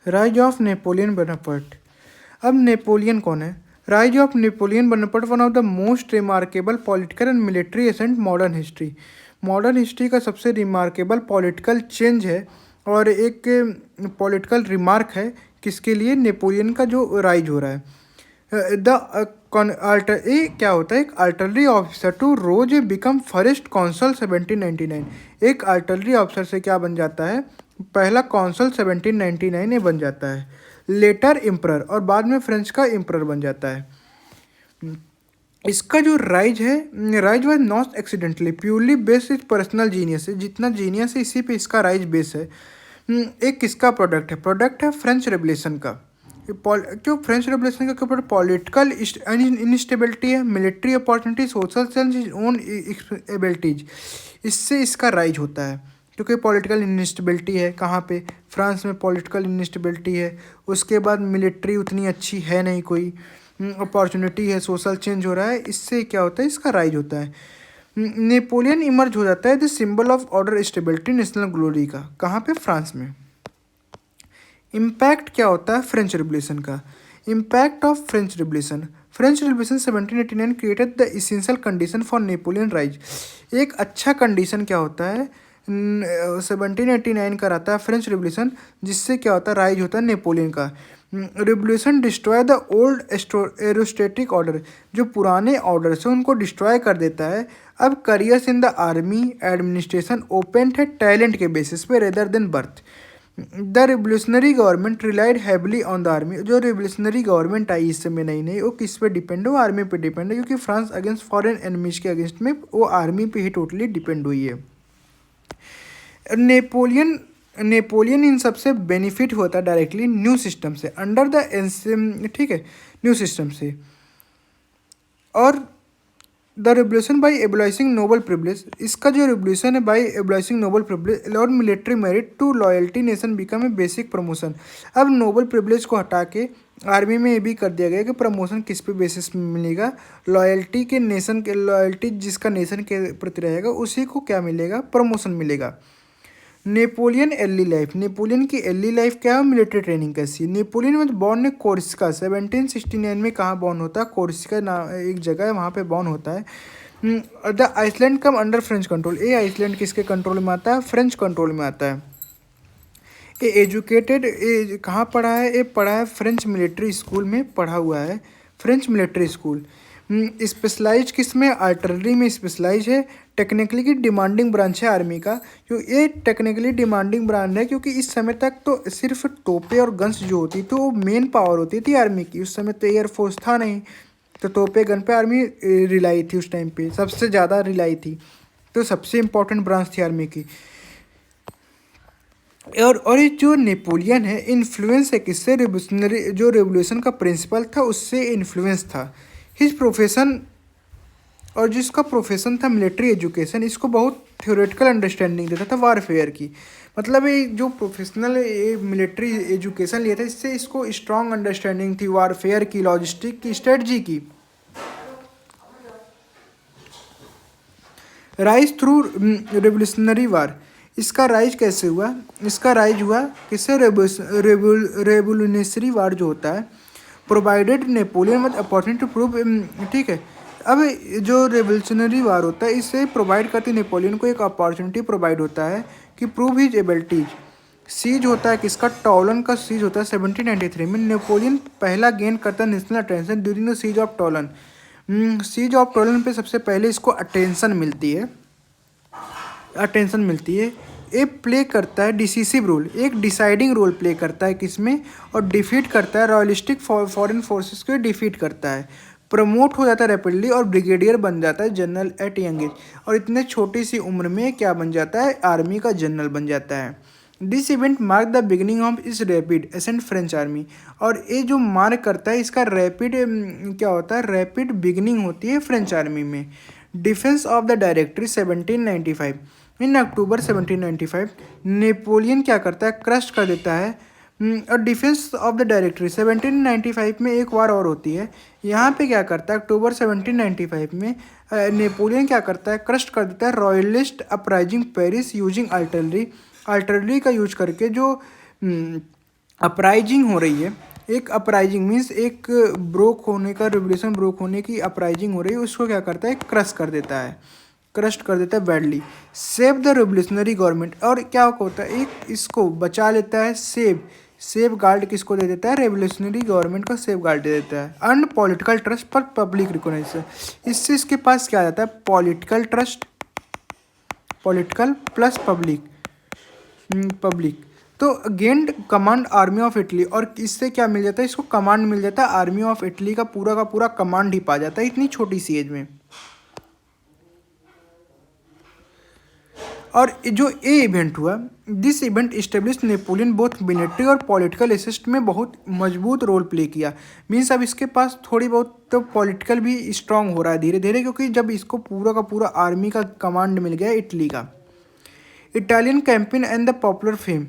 Rise of Napoleon Bonaparte. अब Napoleon कौन है? Rise of Napoleon Bonaparte one of the most remarkable political and military ascent modern history. Modern history का सबसे remarkable political change है और एक political remark है किसके लिए? नेपोलियन का जो राइज हो रहा है। ये क्या होता है? एक artillery officer to rose become first consul 1799। एक आर्टिलरी ऑफिसर से क्या बन जाता है? पहला कॉन्सल 1799 में बन जाता है। लेटर इम्परर, और बाद में फ्रेंच का इम्परर बन जाता है। इसका जो राइज है, rise was not accidentally purely based is personal genius है। जितना जीनियस है इसी पे इसका राइज बेस है। एक किसका प्रोडक्ट है? प्रोडक्ट है फ्रेंच रेवोल्यूशन का। क्यों फ्रेंच रेवोल्यूशन के ऊपर पॉलिटिकल इनस्टेबिलिटी है, military opportunity, social change, own abilities, इससे इसका राइज होता है। क्योंकि पॉलिटिकल इनस्टेबिलिटी है, कहाँ पे? फ्रांस में पॉलिटिकल इनस्टेबिलिटी है। उसके बाद मिलिट्री उतनी अच्छी है नहीं कोई, अपॉर्चुनिटी है, सोशल चेंज हो रहा है, इससे क्या होता है? इसका राइज होता है। नेपोलियन इमर्ज हो जाता है the symbol of order, stability, national glory का। कहाँ पे? फ्रांस में। इम्पैक्ट क्या होता है फ्रेंच रिवोल्यूशन का? Impact of French revolution. French revolution 1789 created the essential condition for Napoleon rise. एक अच्छा कंडीशन क्या होता है? 1789 कराता है फ्रेंच रिवोल्यूशन, जिससे क्या होता है? राइज होता है नेपोलियन का। Revolution destroy the old aristocratic order. जो पुराने ऑर्डर से उनको डिस्ट्रॉय कर देता है। अब careers in the army administration open है टैलेंट के बेसिस पे rather than birth. The revolutionary government relied heavily on the army. जो रिवोल्यूशनरी गवर्नमेंट आई इस समय नई नई, वो किस पे डिपेंड है? वो आर्मी पे डिपेंड है, क्योंकि फ्रांस अगेंस्ट फॉरेन एनिमीज के अगेंस्ट में वो आर्मी पे ही टोटली डिपेंड हुई है। नेपोलियन इन सबसे बेनिफिट होता है डायरेक्टली न्यू सिस्टम से, अंडर द ठीक है, न्यू सिस्टम से। और the revolution by abolishing noble privilege. इसका जो रिवोल्यूशन है बाई एबॉलिशिंग नोबल प्रिविलेज और military merit to loyalty nation become a basic promotion. अब नोबल प्रिविलेज को हटा के आर्मी में ये भी कर दिया गया कि प्रमोशन किस पे बेसिस में मिलेगा? लॉयल्टी के नेशन के, लॉयल्टी जिसका नेशन के प्रति रहेगा उसी को क्या मिलेगा? प्रमोशन मिलेगा। Napoleon early life. नेपोलियन की अर्ली लाइफ क्या है? मिलिट्री ट्रेनिंग कैसी? नेपोलियन में बॉर्न है कोर्सिका 1769 में। कहाँ बॉर्न होता है? कोर्सिका नाम एक जगह है, वहाँ पे बॉर्न होता है। The island come under French control. ये आइसलैंड किसके कंट्रोल में आता है? फ्रेंच कंट्रोल में आता है। ये एजुकेटेड, ये कहाँ पढ़ा है? ये पढ़ा है फ्रेंच मिलिट्री स्कूल में पढ़ा हुआ है, फ्रेंच मिलिट्री स्कूल। स्पेशलाइज किस में? आर्टिलरी में स्पेशलाइज है। टेक्निकली की डिमांडिंग ब्रांच है आर्मी का। क्यों ये टेक्निकली डिमांडिंग ब्रांच है? क्योंकि इस समय तक तो सिर्फ तोपे और गन्स जो होती थी वो मेन पावर होती थी आर्मी की। उस समय तो एयरफोर्स था नहीं, तो तोपे गन पे आर्मी रिलाई थी, उस टाइम पे सबसे ज़्यादा रिलाई थी। तो सबसे इम्पोर्टेंट ब्रांच थी आर्मी की। और ये जो नेपोलियन है इन्फ्लुएंस है किससे? रिवोल्यूशनरी, जो रेवोल्यूशन का प्रिंसिपल था उससे इन्फ्लुएंस था। हिज प्रोफेशन, और जिसका प्रोफेशन था मिलिट्री एजुकेशन, इसको बहुत थ्योरेटिकल अंडरस्टैंडिंग देता था वारफेयर की। मतलब ये जो प्रोफेशनल मिलिट्री एजुकेशन लिया था, इससे इसको स्ट्रॉन्ग अंडरस्टैंडिंग थी वारफेयर की, लॉजिस्टिक की, स्ट्रेटजी की। राइज थ्रू रेवोल्यूशनरी वार। इसका राइज कैसे हुआ? इसका राइज हुआ किससे? रेवोल्यूशनरी वार जो होता है, provided Napoleon with opportunity to prove, ठीक है। अब जो रेवोल्यूशनरी वार होता है इससे प्रोवाइड करती नेपोलियन को एक अपॉर्चुनिटी प्रोवाइड होता है कि प्रूव हिज एबिलिटीज। सीज होता है किसका? टॉलन का सीज होता है 1793 में। नेपोलियन पहला गेन करता है national attention during the siege of Toulon. Siege of Toulon पे सबसे पहले इसको अटेंशन मिलती है, अटेंशन मिलती है। ये प्ले करता है डिसीसिव रोल, एक डिसाइडिंग रोल प्ले करता है किसमें? और डिफीट करता है रॉयलिस्टिक फॉरेन फोर्सेस को डिफीट करता है। प्रमोट हो जाता है रैपिडली और ब्रिगेडियर बन जाता है जनरल एट यंग एज। और इतने छोटी सी उम्र में क्या बन जाता है? आर्मी का जनरल बन जाता है। This event mark the beginning of इस रैपिड एसेंट फ्रेंच आर्मी। और ये जो मार्क करता है इसका रैपिड क्या होता है? रैपिड बिगिनिंग होती है फ्रेंच आर्मी में। Defence of the directory 1795। In October 1795 Napoleon क्या करता है? क्रश कर देता है। और डिफेंस ऑफ द डायरेक्टरी 1795 में एक वार और होती है। यहाँ पे क्या करता है? अक्टूबर 1795 में नेपोलियन क्या करता है? क्रश कर देता है royalist uprising Paris using artillery. Artillery का यूज करके जो अपराइजिंग हो रही है, एक अपराइजिंग मीन्स एक ब्रोक होने का, रिवोल्यूशन ब्रोक होने की अपराइजिंग हो रही है, उसको क्या करता है, क्रश कर देता है, क्रश कर देता है badly. Save the revolutionary government, और क्या होता है, एक इसको बचा लेता है, सेव गार्ड किसको दे देता है, रेवोल्यूशनरी गवर्नमेंट को सेव गार्ड दे देता है। अर्न पॉलिटिकल ट्रस्ट पर पब्लिक रिकॉग्निशन, इससे इसके पास क्या आ जाता है, political trust, political plus public, public, तो gained command army of Italy, और इससे क्या मिल जाता है, इसको कमांड मिल जाता है आर्मी ऑफ इटली का पूरा कमांड ही पा जाता है इतनी छोटी सी एज में। और जो ये इवेंट हुआ, this event establish Napoleon both military और पॉलिटिकल असिस्ट में बहुत मजबूत रोल प्ले किया। मीन्स अब इसके पास थोड़ी बहुत तो पॉलिटिकल भी स्ट्रांग हो रहा है धीरे धीरे, क्योंकि जब इसको पूरा का पूरा आर्मी का कमांड मिल गया इटली का। Italian campaign and the popular fame,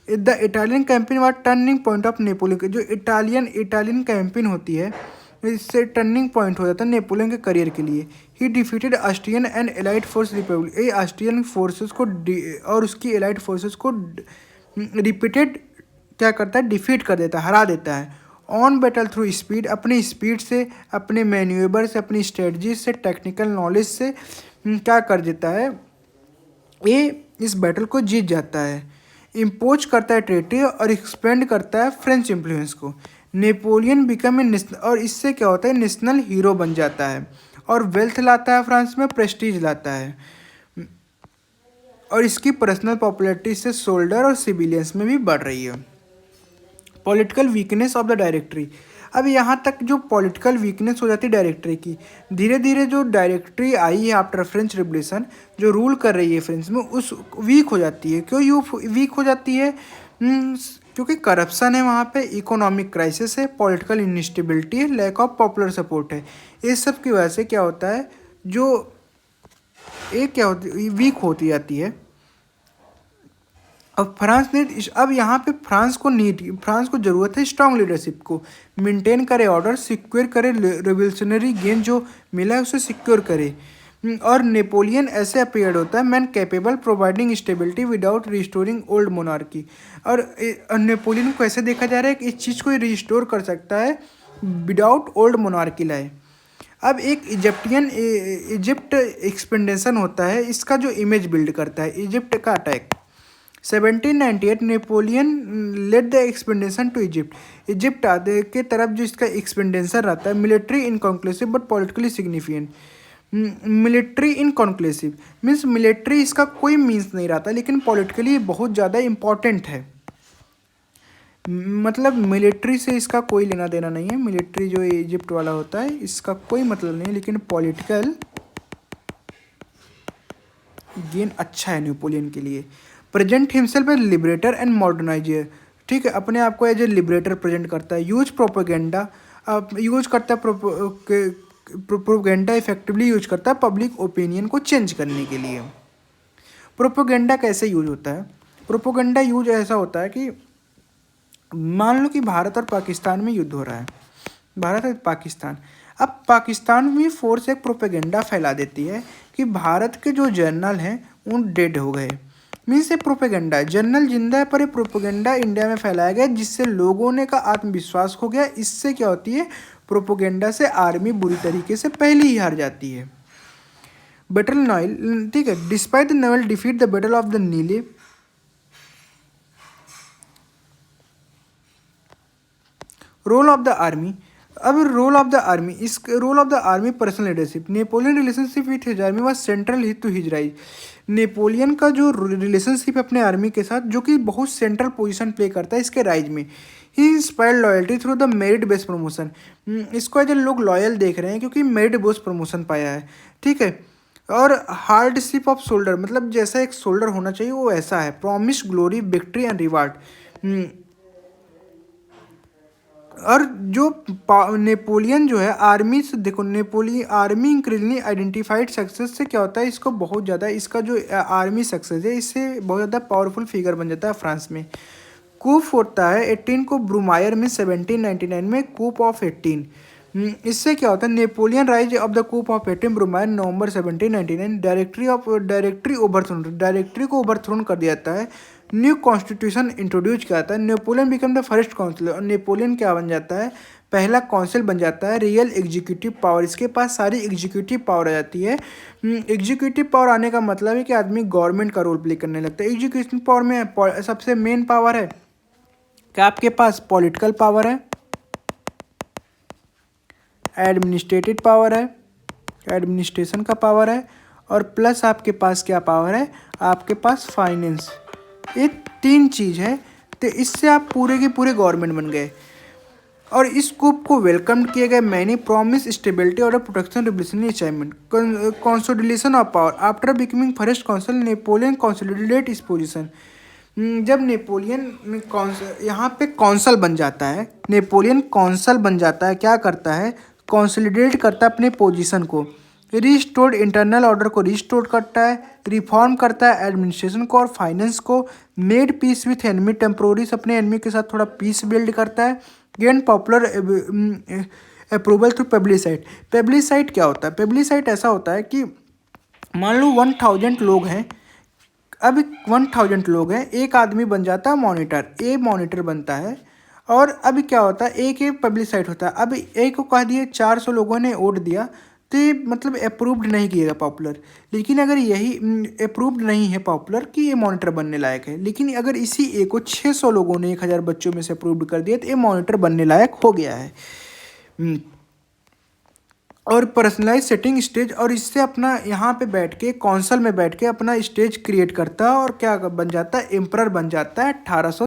the Italian campaign was turning point of Napoleon, जो इटालियन कैंपेन होती है इससे टर्निंग पॉइंट हो जाता है नेपोलियन के करियर के लिए। ही defeated Austrian and allied force Republic, ये ऑस्ट्रियन फोर्सेस को और उसकी एलाइड फोर्सेस को रिपीटेड क्या करता है, डिफीट कर देता है, हरा देता है। ऑन बैटल थ्रू स्पीड, अपनी स्पीड से, अपने मैन्यूवर से, अपनी स्ट्रेटजी से, टेक्निकल नॉलेज से क्या कर देता है, ये इस बैटल को जीत जाता है। इम्पोज करता है ट्रेटी और एक्सपेंड करता है फ्रेंच इन्फ्लुएंस को। नेपोलियन बिकम ए नेशनल, और इससे क्या होता है, नेशनल हीरो बन जाता है, और वेल्थ लाता है फ्रांस में, प्रेस्टीज लाता है, और इसकी पर्सनल पॉपुलैरिटी से सोल्डर और सिविलियंस में भी बढ़ रही है। Political weakness of the directory, अब यहाँ तक जो पॉलिटिकल वीकनेस हो जाती है डायरेक्टरी की, धीरे धीरे जो डायरेक्टरी आई है आफ्टर फ्रेंच रिवोल्यूशन, जो रूल कर रही है फ्रेंच में, उस वीक हो जाती है। क्यों ये वीक हो जाती है, क्योंकि करप्शन है वहाँ पे, इकोनॉमिक क्राइसिस है, पॉलिटिकल इनस्टेबिलिटी है, लैक ऑफ पॉपुलर सपोर्ट है। इस सब की वजह से क्या होता है, जो एक क्या होती वीक होती जाती है। अब फ्रांस ने, अब यहाँ पे फ्रांस को ज़रूरत है स्ट्रांग लीडरशिप को, मेंटेन करे ऑर्डर, सिक्योर करे रिवोल्यूशनरी गेन जो मिला है उसे सिक्योर करे। और नेपोलियन ऐसे अपीयर्ड होता है, man capable providing stability without restoring old monarchy, और नेपोलियन को ऐसे देखा जा रहा है कि इस चीज़ को रिस्टोर कर सकता है विदाउट ओल्ड मोनार्की लाए। अब एक इजिप्ट एक्सपेंडेशन होता है, इसका जो इमेज बिल्ड करता है इजिप्ट का attack. 1798 Napoleon led the expedition to Egypt आदि के तरफ जो इसका एक्सपेंडेशन रहता है, military inconclusive but politically significant. Military inconclusive means military इसका कोई मीन्स नहीं रहता, लेकिन पॉलिटिकली बहुत ज़्यादा इम्पॉर्टेंट है। मतलब मिलिट्री से इसका कोई लेना देना नहीं है, मिलिट्री जो इजिप्ट वाला होता है इसका कोई मतलब नहीं है, लेकिन पॉलिटिकल गेन अच्छा है नेपोलियन के लिए। Present himself as liberator and moderniser, ठीक है, अपने आप को एज ए लिबरेटर प्रेजेंट करता है। यूज प्रोपेगेंडा, यूज करता है प्रोपेगेंडा इफेक्टिवली यूज करता है पब्लिक ओपिनियन को चेंज करने के लिए। प्रोपेगेंडा कैसे यूज होता है, प्रोपेगेंडा यूज ऐसा होता है कि मान लो कि भारत और पाकिस्तान में युद्ध हो रहा है, भारत और पाकिस्तान, अब पाकिस्तान में फोर्स एक प्रोपेगेंडा फैला देती है कि भारत के जो जनरल हैं वो डेड हो गए, मीन्स ये प्रोपेगेंडा है, जनरल जिंदा है, पर ये प्रोपेगेंडा इंडिया में फैलाया गया जिससे लोगों ने का आत्मविश्वास खो गया। इससे क्या होती है, प्रोपेगेंडा से आर्मी बुरी तरीके से पहले ही हार जाती है। बैटल नाइल, ठीक है, despite the naval defeat the battle of the Nile, role of the army, अब रोल ऑफ द आर्मी, इस role of the army personal leadership, Napoleon relationship with his army was central to his rise. Napoleon का जो relationship अपने army के साथ, जो कि बहुत सेंट्रल पोजीशन प्ले करता है इसके राइज में। He inspired loyalty through the merit based promotion, इसको एज लोग लॉयल देख रहे हैं क्योंकि मेरिट बेस्ड प्रमोशन पाया है, ठीक है। और हार्डशिप ऑफ शोल्डर, मतलब जैसा एक शोल्डर होना चाहिए वो ऐसा है। Promise glory victory and reward, और जो नेपोलियन जो है आर्मी से, देखो Napoleon army increasingly identified success से क्या होता है, इसको बहुत ज़्यादा, इसका जो आर्मी सक्सेस है इससे बहुत ज़्यादा पावरफुल फिगर बन जाता है फ्रांस में। कूप होता है 18 को ब्रूमायर में, 1799 में कूप ऑफ 18, इससे क्या होता है, Napoleon rise of the coup of 18 Brumaire November 1799, directory को ओवरथ्रोन कर दिया जाता है, न्यू कॉन्स्टिट्यूशन इंट्रोड्यूस किया था। Napoleon become the first council, और नेपोलियन क्या बन जाता है, पहला काउंसिल बन जाता है। रियल एग्जीक्यूटिव पावर, इसके पास सारी एग्जीक्यूटिव पावर आ जाती है। एग्जीक्यूटिव पावर आने का मतलब है कि आदमी गवर्नमेंट का रोल प्ले करने लगता है। एग्जीक्यूटिव पावर में सबसे मेन पावर है क्या, आपके पास पॉलिटिकल पावर है, एडमिनिस्ट्रेटिव पावर है, एडमिनिस्ट्रेशन का पावर है, और प्लस आपके पास क्या पावर है, आपके पास फाइनेंस। ये 3 चीज़ है। तो इससे आप पूरे के पूरे गवर्नमेंट बन गए। और इस स्कूप को वेलकम किए गए मैनी प्रॉमिस स्टेबिलिटी और protection revolutionary achievement. Consolidation of power after becoming first council Napoleon consolidate इस पोजीशन। जब नेपोलियन यहाँ पे कौंसल बन जाता है, नेपोलियन कौंसल बन जाता है, क्या करता है, कंसोलिडेट करता है अपने पोजीशन को, रिस्टोर्ड इंटरनल ऑर्डर को रिस्टोर करता है, रिफॉर्म करता है एडमिनिस्ट्रेशन को और फाइनेंस को, मेड पीस विथ एनमी टेम्प्रोरीज, अपने एनमी के साथ थोड़ा पीस बिल्ड करता है, गेन पॉपुलर अप्रूवल थ्रू पब्लिसाइट। पब्लिसाइट क्या होता है, पब्लिसाइट ऐसा होता है कि मान लो 1000 लोग हैं, अब 1000 लोग हैं, एक आदमी बन जाता है मॉनिटर, ए मॉनिटर बनता है। और अभी क्या होता है, एक पब्लिसाइट होता है। अब एक को कह दिए 400 लोगों ने वोट दिया, तो ये मतलब अप्रूव्ड नहीं किएगा पॉपुलर। लेकिन अगर यही अप्रूव्ड नहीं है पॉपुलर कि ये मॉनिटर बनने लायक है, लेकिन अगर इसी ए को 600 लोगों ने 1000 बच्चों में से अप्रूव्ड कर दिया, तो ये मॉनिटर बनने लायक हो गया है। और पर्सनलाइज सेटिंग स्टेज, और इससे अपना यहाँ पे बैठ के कौंसल में बैठ के अपना स्टेज क्रिएट करता है और क्या बन जाता है, एम्परर बन जाता है 1800